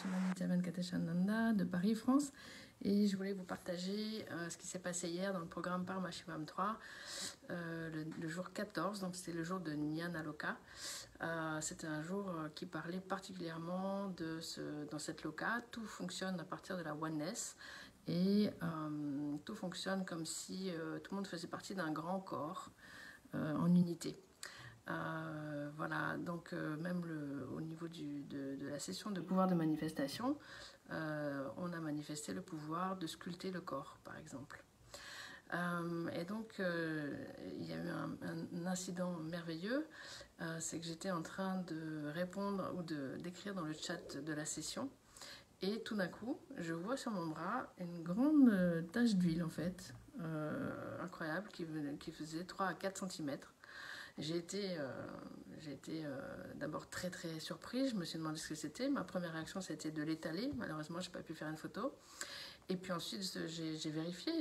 Shima Nitya Venkateshananda de Paris, France. Et je voulais vous partager ce qui s'est passé hier dans le programme Paramashivam 3, le jour 14, donc c'était le jour de Jnana-loka. C'était un jour qui parlait particulièrement dans cette loka. Tout fonctionne à partir de la oneness et tout fonctionne comme si tout le monde faisait partie d'un grand corps en unité. Voilà, donc même au niveau de la session de pouvoir de manifestation, on a manifesté le pouvoir de sculpter le corps, par exemple. Et donc, il y a eu un incident merveilleux, c'est que j'étais en train de répondre ou d'écrire dans le chat de la session, et tout d'un coup, je vois sur mon bras une grande tache d'huile, en fait, incroyable, qui faisait 3 à 4 cm. J'ai été d'abord très très surprise, je me suis demandé ce que c'était. Ma première réaction c'était de l'étaler, malheureusement je n'ai pas pu faire une photo. Et puis ensuite j'ai vérifié,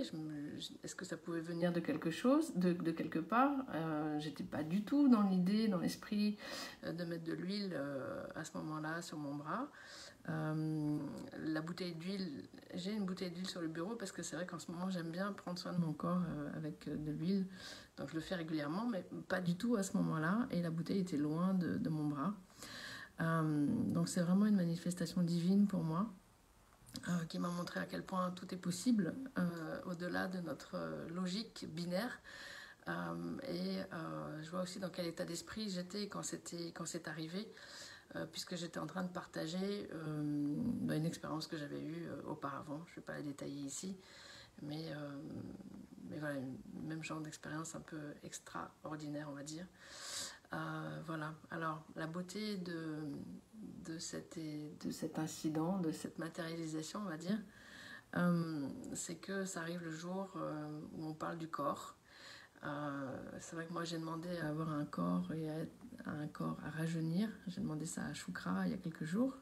est-ce que ça pouvait venir de quelque chose, de quelque part. J'étais pas du tout dans l'idée, dans l'esprit de mettre de l'huile à ce moment-là sur mon bras. La bouteille d'huile, j'ai une bouteille d'huile sur le bureau parce que c'est vrai qu'en ce moment j'aime bien prendre soin de mon corps avec de l'huile, donc je le fais régulièrement mais pas du tout à ce moment-là, et la bouteille était loin de mon bras. Donc c'est vraiment une manifestation divine pour moi, qui m'a montré à quel point tout est possible au-delà de notre logique binaire. Et je vois aussi dans quel état d'esprit j'étais quand c'est arrivé, puisque j'étais en train de partager une expérience que j'avais eue auparavant. Je ne vais pas la détailler ici, mais voilà, le même genre d'expérience un peu extraordinaire, on va dire. Voilà, alors la beauté de cet incident, de cette matérialisation, on va dire, c'est que ça arrive le jour où on parle du corps. C'est vrai que moi j'ai demandé à avoir un corps et un corps à rajeunir. J'ai demandé ça à Shukra il y a quelques jours,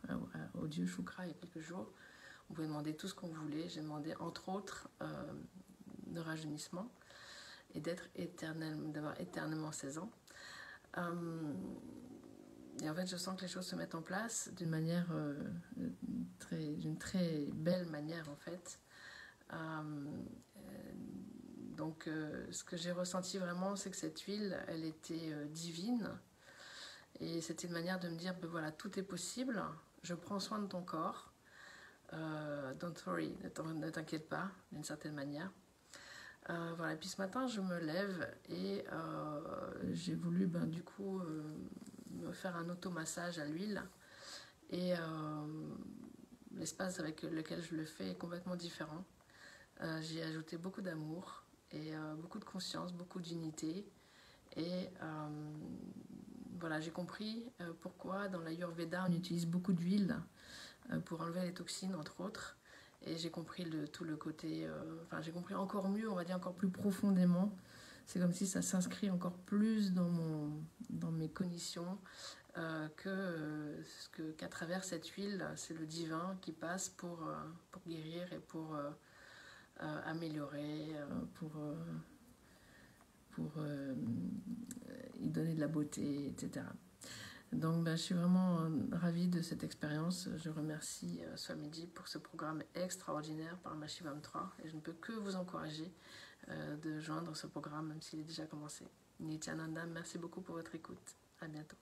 au dieu Shukra il y a quelques jours. On pouvait demander tout ce qu'on voulait. J'ai demandé entre autres de rajeunissement et d'avoir éternellement 16 ans. Et en fait je sens que les choses se mettent en place d'une très belle manière en fait. Donc ce que j'ai ressenti vraiment, c'est que cette huile, elle était divine. Et c'était une manière de me dire, ben voilà, tout est possible, je prends soin de ton corps. Don't worry, ne t'inquiète pas, d'une certaine manière. Voilà, et puis ce matin, je me lève et j'ai voulu du coup me faire un automassage à l'huile. Et l'espace avec lequel je le fais est complètement différent. J'y ai ajouté beaucoup d'amour et beaucoup de conscience, beaucoup d'unité. Et voilà, j'ai compris pourquoi dans l'Ayurveda on utilise beaucoup d'huile pour enlever les toxines, entre autres. Et j'ai compris tout le côté, j'ai compris encore mieux, on va dire encore plus profondément. C'est comme si ça s'inscrit encore plus dans mes cognitions, qu'à travers cette huile, c'est le divin qui passe pour guérir et pour améliorer, pour y donner de la beauté, etc. Donc je suis vraiment ravie de cette expérience. Je remercie Swamiji pour ce programme extraordinaire Paramashivam 3 et je ne peux que vous encourager de joindre ce programme même s'il est déjà commencé. Nityananda, merci beaucoup pour votre écoute. À bientôt.